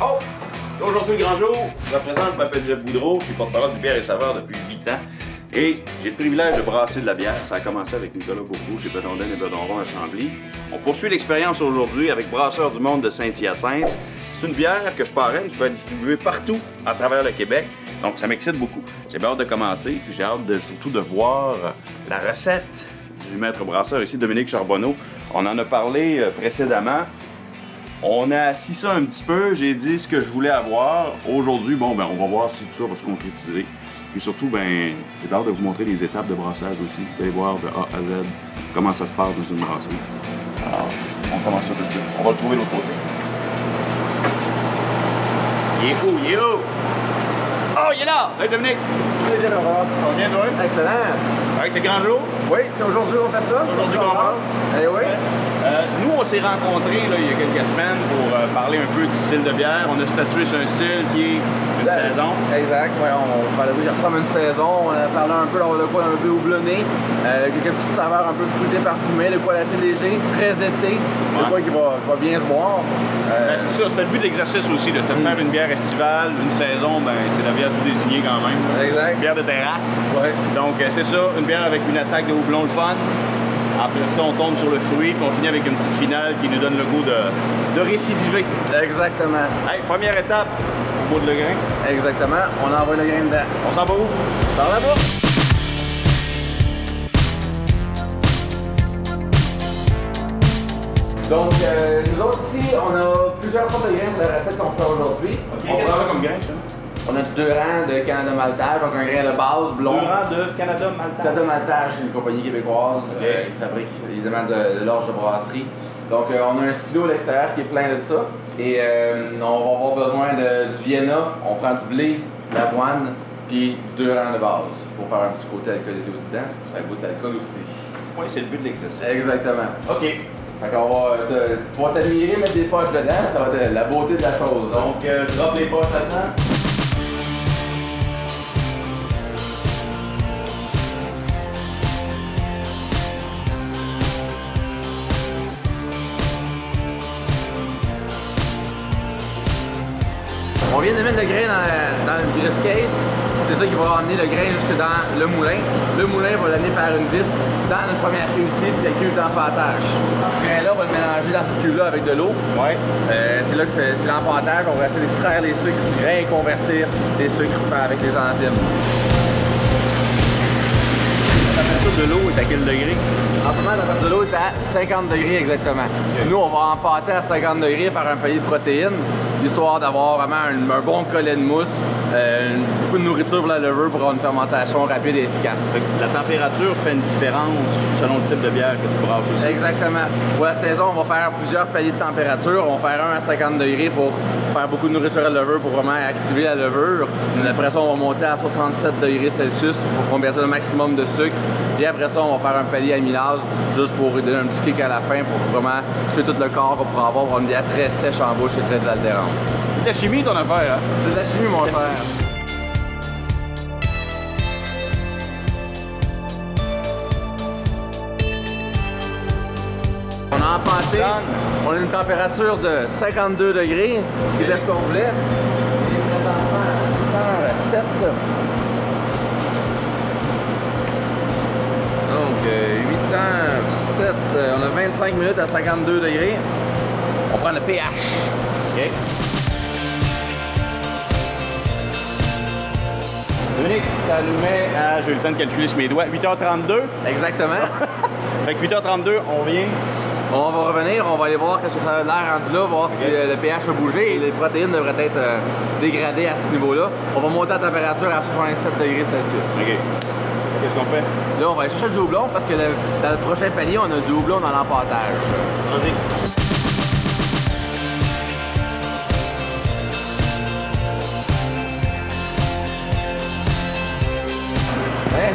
Oh! Aujourd'hui, le grand jour, je me présente, je m'appelle Jeff Boudreau, je suis porte-parole du bière et saveur depuis 8 ans. Et j'ai le privilège de brasser de la bière. Ça a commencé avec Nicolas Bourgault chez Bedondel et Bedonron à Chambly. On poursuit l'expérience aujourd'hui avec Brasseurs du Monde de Saint-Hyacinthe. C'est une bière que je parraine qui va être distribuée partout à travers le Québec. Donc ça m'excite beaucoup. J'ai bien hâte de commencer, puis j'ai hâte surtout de voir la recette du maître brasseur ici, Dominique Charbonneau. On en a parlé précédemment. On a assis ça un petit peu, j'ai dit ce que je voulais avoir. Aujourd'hui, bon, ben, on va voir si tout ça va se concrétiser. Puis surtout, ben, j'ai hâte de vous montrer les étapes de brassage aussi. Vous allez voir de A à Z comment ça se passe dans une brasserie. Alors, on commence ça tout de suite. On va le trouver de l'autre côté. Il est où? Il est où? Oh, il est là! Salut Dominique! Salut Gérard. Ça va bien, toi? Excellent. Ouais, c'est grand jour? Oui, c'est aujourd'hui qu'on fait ça. Aujourd'hui qu'on passe? Eh oui. Nous, on s'est rencontrés là, il y a quelques semaines pour parler un peu du style de bière. On a statué sur un style qui est une saison. Exact, ouais, on parlait qui ressemble à une saison. On a parlé un peu de quoi un peu houblonné, quelques petites saveurs un peu fruitées, parfumées, le quoi assez léger, très été, le quoi qui va bien se boire. Ben, c'est ça, c'est le but de l'exercice aussi, de se faire une bière estivale, une saison, ben, c'est la bière tout désignée quand même. Exact. Une bière de terrasse. Ouais. Donc c'est ça, une bière avec une attaque de houblon le fun. Après ça, on tombe sur le fruit, puis on finit avec une petite finale qui nous donne le goût de récidiver. Exactement. Hey, première étape, au bout de le grain. Exactement. On envoie le grain dedans. On s'en va où? Par là-bas. Donc, nous autres ici, on a plusieurs sortes de grains pour la recette qu'on fait aujourd'hui. Ok, qu'est-ce qu'on a comme grain, ça? On a 2 rangs de Canada Maltage, donc un grain de base blond. 2 rangs de Canada Maltage. Canada Maltage, c'est une compagnie québécoise qui fabrique évidemment de l'orge de brasserie. Donc on a un silo à l'extérieur qui est plein de ça. Et on va avoir besoin du Vienna, on prend du blé, de l'avoine, puis du 2 rangs de base pour faire un petit côté alcoolisé aussi dedans, pour que ça goûte l'alcool aussi. Oui, c'est le but de l'exercice. Exactement. OK. Fait qu'on va pouvoir t'admirer, mettre des poches dedans, ça va être la beauté de la chose. Donc, je drop les poches là-dedans. On vient de mettre le grain dans le grist case. C'est ça qui va emmener le grain jusque dans le moulin. Le moulin va l'amener par une vis dans notre première cuve ici, puis la cuve d'empâtage. Ce grain-là, on va le mélanger dans cette cuve-là avec de l'eau. Ouais. C'est là que c'est l'empâtage. On va essayer d'extraire les sucres du grain et convertir les sucres avec les enzymes. La température de l'eau est à quel degré? En ce moment, la température de l'eau est à 50 degrés exactement. Okay. Nous, on va empâter à 50 degrés, faire un palier de protéines, histoire d'avoir vraiment un bon collet de mousse, beaucoup de nourriture pour la levure pour avoir une fermentation rapide et efficace. La température fait une différence selon le type de bière que tu brasses aussi. Exactement. Pour la saison, on va faire plusieurs paliers de température. On va faire un à 50 degrés pour faire beaucoup de nourriture à la levure pour vraiment activer la levure. Après ça, on va monter à 67 degrés Celsius pour convertir le maximum de sucre. Puis après ça, on va faire un palier amylase juste pour donner un petit kick à la fin pour vraiment tuer tout le corps qu'on pourra avoir une bière très sèche en bouche et très altérante. C'est de la chimie ton affaire, hein? C'est de la chimie, mon frère. On a empâté, on a une température de 52 degrés, ce qui était ce qu'on voulait. Et présentement, 8h07. Donc, 8h07, on a 25 minutes à 52 degrés. On prend le pH. OK. Dominique, ça nous met à, j'ai eu le temps de calculer sur mes doigts, 8h32. Exactement. Fait que 8h32, on vient. On va revenir, on va aller voir qu'est-ce que ça a l'air rendu là, voir si le pH a bougé et les protéines devraient être dégradées à ce niveau-là. On va monter la température à 67 degrés Celsius. OK. Qu'est-ce qu'on fait? Là, on va aller chercher du houblon parce que dans le prochain palier, on a du houblon dans l'empâtage. Vas-y.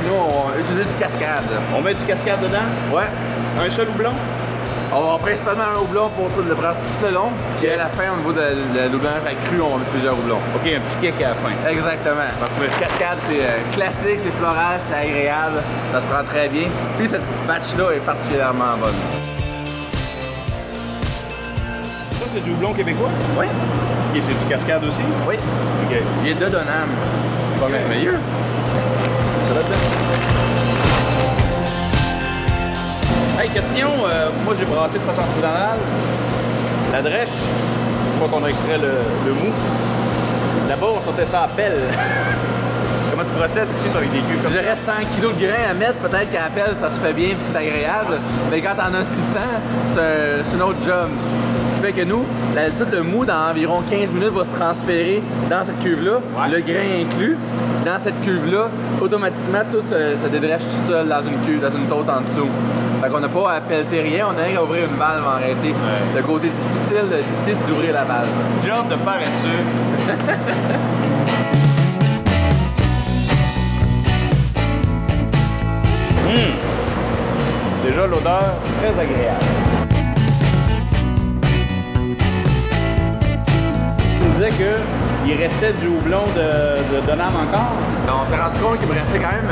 Nous, on va utiliser du cascade. On met du cascade dedans? Ouais. Un seul houblon? On va avoir principalement un houblon pour tout le long. Puis à la fin, au niveau de l'houblonnage accru, on va mettre plusieurs houblons. OK, un petit kick à la fin. Exactement. Parfait. Cascade, c'est classique, c'est floral, c'est agréable. Ça se prend très bien. Puis cette batch-là est particulièrement bonne. c'est du houblon québécois? Oui. Ok, c'est du cascade aussi? Oui. Ok. Il est de Donham. C'est pas merveilleux. Ça va bien. Hey, question, moi j'ai brassé de façon artisanale. La drèche, une fois qu'on a extrait le mou, là-bas on sortait ça à pelle. Comment tu procèdes ici avec des cuves Si comme ça? j'aurais 100 kg de grains à mettre, peut-être qu'à la pelle, ça se fait bien et c'est agréable. Mais quand t'en as 600, c'est un autre job. Ce qui fait que nous, tout le mou, dans environ 15 minutes, va se transférer dans cette cuve-là, Ouais. le grain inclus. Dans cette cuve-là, automatiquement, tout se dédrèche tout seul dans une cuve, dans une tôte en dessous. Fait qu'on n'a pas à pelleter rien, on a rien qu'à ouvrir une valve en réalité. Ouais. Le côté difficile d'ici, c'est d'ouvrir la valve. Job de paresseux. Déjà l'odeur très agréable. Tu me disais qu'il restait du houblon de Donham encore? On s'est rendu compte qu'il me restait quand même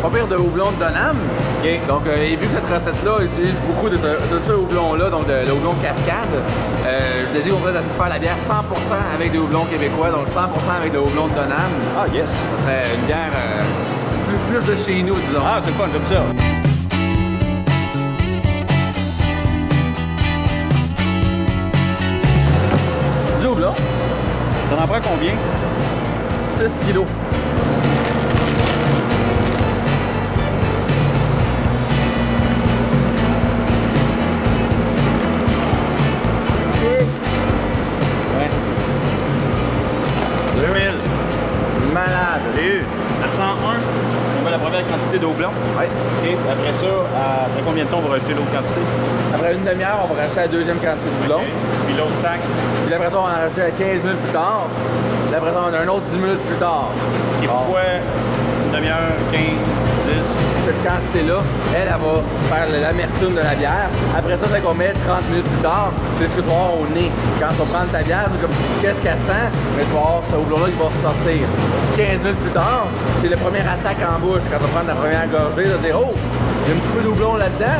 pas pire de houblon de Donham. OK. Donc, et vu que cette recette-là utilise beaucoup de ce houblon-là, donc le houblon cascade, je vous ai dit qu'on pourrait essayer de faire la bière 100% avec des houblons québécois, donc 100% avec le houblon de Donham. Ah, yes. Ça serait une bière plus de chez nous, disons. Ah, c'est le fun, j'aime ça. Du houblon, Ça en prend combien? 6 kilos. Ouais. 2000. Malade. J'ai eu à 101, on met la première quantité d'eau blanc. Ouais. OK. Après ça, après combien de temps on va rajouter l'autre quantité? Après une demi-heure, on va rajouter la deuxième quantité de houblon. Puis l'autre sac, Puis après ça, on va en rajouter 15 minutes plus tard. Puis après ça, on a un autre 10 minutes plus tard. et pourquoi une demi-heure, 15, 10? Cette quantité-là, elle va faire l'amertume de la bière. Après ça, c'est qu'on met 30 minutes plus tard, c'est ce que tu vas avoir au nez. Quand tu vas prendre ta bière, c'est comme qu'est-ce qu'elle sent, mais tu vas avoir ce houblon-là qui va ressortir. 15 minutes plus tard, c'est la première attaque en bouche. Quand tu vas prendre la première gorgée, tu vas dire oh, il y a un petit peu de houblon là-dedans.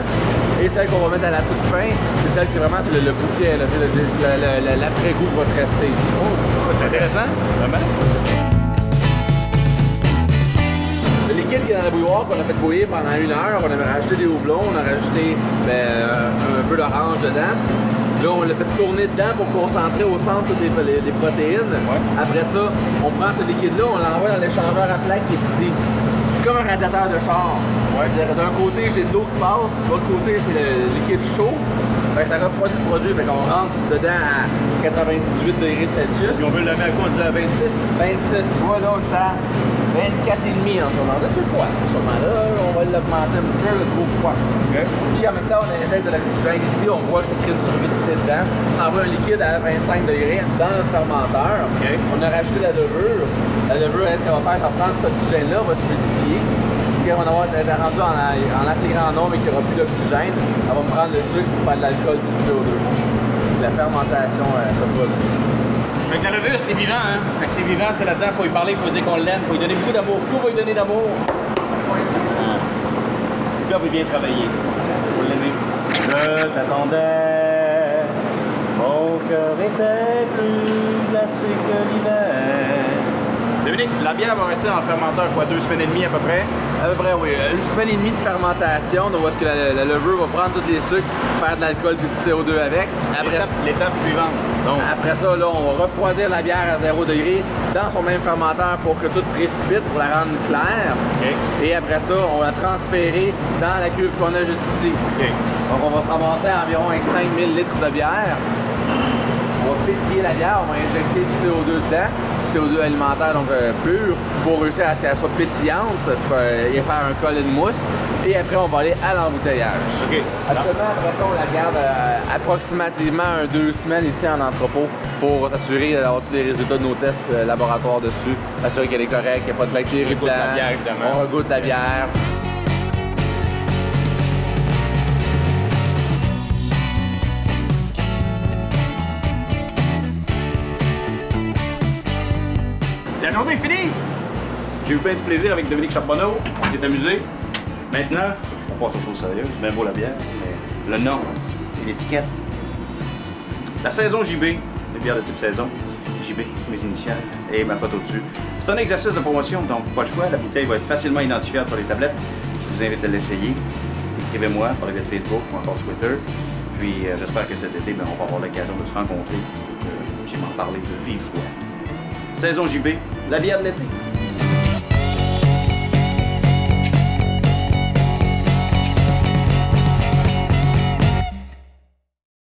Et celle qu'on va mettre à la toute fin, c'est celle qui est vraiment le bouquet, l'après-goût va te rester. Oh, c'est intéressant, vraiment. Le liquide qui est dans la bouilloire qu'on a fait bouillir pendant 1 heure, on avait rajouté des houblons, on a rajouté un peu d'orange dedans. Là, on l'a fait tourner dedans pour concentrer au centre toutes les protéines. Ouais. Après ça, on prend ce liquide-là, on l'envoie dans l'échangeur à plaque qui est ici. C'est comme un radiateur de char. Ouais. D'un côté, j'ai de l'eau qui passe, de l'autre côté, c'est le liquide chaud. Fait que ça refroidit le produit, fait qu'on rentre dedans à 98 degrés Celsius. Puis on veut le laver à quoi? On dit à 26? 26, tu vois, là, on est à 24,5 en ce moment. C'est plus froid. Sûrement là, on va l'augmenter un petit peu, le trop froid. OK. Puis en même temps, on injecte de l'oxygène ici, on voit que ça crée une turbidité dedans. On envoie un liquide à 25 degrés dans le fermenteur. OK. On a rajouté la levure. La levure, ce qu'elle va faire, ça va prendre cet oxygène-là, va se multiplier. Puis on va avoir rendu en assez grand nombre et qu'il n'y aura plus d'oxygène. Elle va me prendre le sucre pour faire de l'alcool et du CO2. La fermentation se produit. Fait que la levure, c'est vivant, hein? Fait que c'est vivant, c'est là-dedans, faut y parler, faut dire qu'on l'aime, faut lui donner beaucoup d'amour. Tout va lui donner d'amour. Le gars veut bien travailler. Faut l'aimer. Je t'attendais, mon cœur était plus glacé que l'hiver. Dominique, la bière va rester dans le fermenteur, quoi, 2 semaines et demie à peu près? À peu près, oui. 1 semaine et demie de fermentation, donc où est-ce que la levure va prendre tous les sucres, faire de l'alcool et du CO2 avec. L'étape suivante. Donc, Après ça, là, on va refroidir la bière à 0 degré dans son même fermenteur pour que tout précipite, pour la rendre claire. OK. Et après ça, on va la transférer dans la cuve qu'on a juste ici. OK. Donc on va se ramasser à environ 5000 litres de bière. On va pétiller la bière, on va injecter du CO2 dedans. CO2 alimentaire, donc pur, pour réussir à ce qu'elle soit pétillante et faire un col de mousse. Et après, on va aller à l'embouteillage. OK. Actuellement, après ça, on la garde approximativement 2 semaines ici en entrepôt pour s'assurer d'avoir tous les résultats de nos tests laboratoires dessus, s'assurer qu'elle est correcte, qu'il n'y a pas de flex On regoute la bière, évidemment. On regoute la bière. La journée est finie! J'ai eu plein de plaisir avec Dominique Charbonneau, qui est amusé. Maintenant, on passe aux choses sérieuses. C'est bien beau la bière, mais le nom et l'étiquette. La saison JB, les bières de type saison, JB, mes initiales et ma photo dessus. C'est un exercice de promotion, donc pas le choix. La bouteille va être facilement identifiable sur les tablettes. Je vous invite à l'essayer. Écrivez-moi par les biais de Facebook ou encore Twitter. Puis j'espère que cet été, on va avoir l'occasion de se rencontrer et de m'en parler de vive voix. Saison JB, la bière de l'été.